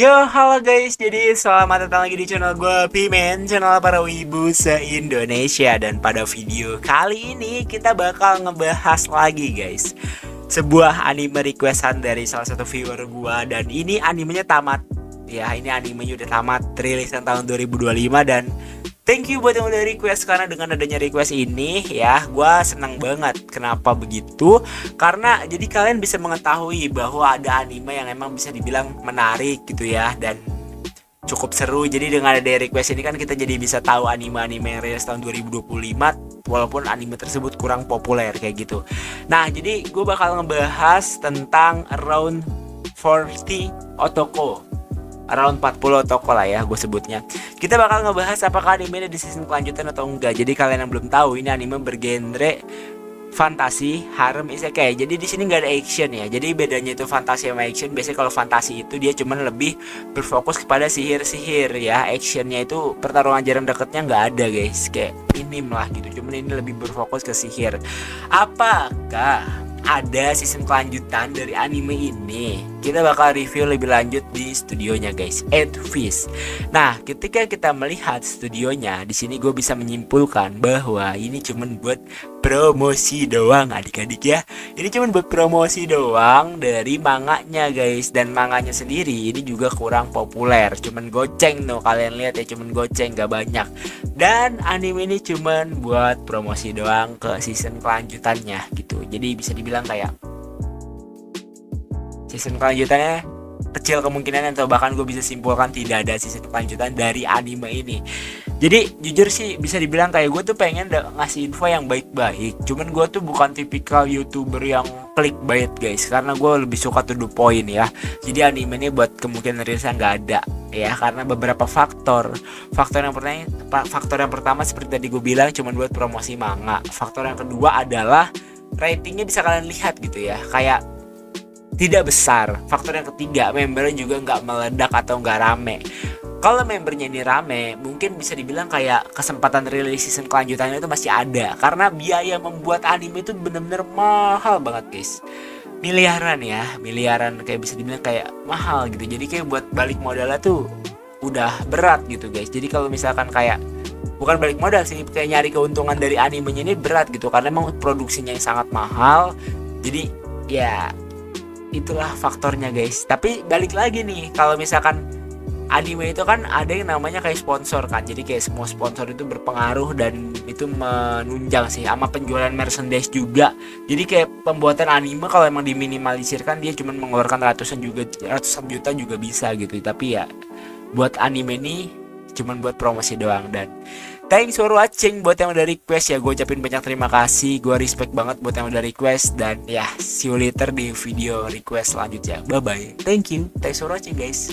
Yo, halo guys. Jadi selamat datang lagi di channel gue, Pimen, channel para wibu se-Indonesia. Dan pada video kali ini kita bakal ngebahas lagi guys, sebuah anime requestan dari salah satu viewer gue. Dan ini animenya tamat. Ya, ini animenya udah tamat, rilisan tahun 2025. Dan thank you buat yang udah request, karena dengan adanya request ini ya gue senang banget. Kenapa begitu? Karena jadi kalian bisa mengetahui bahwa ada anime yang emang bisa dibilang menarik gitu ya, dan cukup seru. Jadi dengan ada request ini kan kita jadi bisa tahu anime-anime yang rilis tahun 2025 walaupun anime tersebut kurang populer kayak gitu. Nah, jadi gue bakal ngebahas tentang Around 40 Otoko, around 40 toko lah ya gue sebutnya. Kita bakal ngebahas apakah anime ini di season kelanjutan atau enggak. Jadi kalian yang belum tahu, ini anime bergenre fantasi, harem, isekai. Jadi di sini nggak ada action ya. Jadi bedanya itu fantasi sama action. Biasanya kalau fantasi itu dia cuman lebih berfokus kepada sihir-sihir ya. Actionnya itu pertarungan jarak dekatnya nggak ada guys, kayak minim lah gitu. Cuman ini lebih berfokus ke sihir. Apakah ada season kelanjutan dari anime ini? Kita bakal review lebih lanjut di studionya guys, ADVIS. Nah, ketika kita melihat studionya di sini, gue bisa menyimpulkan bahwa ini cuman buat promosi doang adik-adik ya. Ini cuman buat promosi doang dari manganya guys. Dan manganya sendiri ini juga kurang populer, cuman goceng tuh, kalian lihat ya, cuman goceng, gak banyak. Dan anime ini cuman buat promosi doang ke season kelanjutannya gitu. Jadi bisa dibilang kayak season kelanjutannya kecil kemungkinan, atau bahkan gue bisa simpulkan tidak ada season kelanjutan dari anime ini. Jadi jujur sih bisa dibilang kayak gue tuh pengen ngasih info yang baik-baik. Cuman gue tuh bukan tipikal youtuber yang clickbait guys, karena gue lebih suka to the point ya. Jadi anime ini buat kemungkinan rilisnya nggak ada ya, karena beberapa faktor. Faktor yang pertama seperti tadi gue bilang, cuman buat promosi manga. Faktor yang kedua adalah ratingnya bisa kalian lihat gitu ya, kayak tidak besar. Faktor yang ketiga, membernya juga nggak meledak atau nggak rame. Kalau membernya ini rame, mungkin bisa dibilang kayak kesempatan rilis season kelanjutannya itu masih ada, karena biaya membuat anime itu bener-bener mahal banget guys. Miliaran ya, miliaran, kayak bisa dibilang kayak mahal gitu. Jadi kayak buat balik modalnya tuh udah berat gitu guys. Jadi kalau misalkan kayak bukan balik modal sih, kayak nyari keuntungan dari animenya ini berat gitu, karena emang produksinya yang sangat mahal. Jadi ya itulah faktornya guys. Tapi balik lagi nih, kalau misalkan anime itu kan ada yang namanya kayak sponsor kan. Jadi kayak semua sponsor itu berpengaruh dan itu menunjang sih, sama penjualan merchandise juga. Jadi kayak pembuatan anime kalau emang diminimalisirkan, dia cuma mengeluarkan ratusan juta juga bisa gitu. Tapi ya buat anime ini cuman buat promosi doang. Dan thanks for watching buat yang udah request ya. Gue ucapin banyak terima kasih. Gue respect banget buat yang udah request. Dan ya, see you later di video request selanjutnya. Bye bye. Thank you. Thanks for watching guys.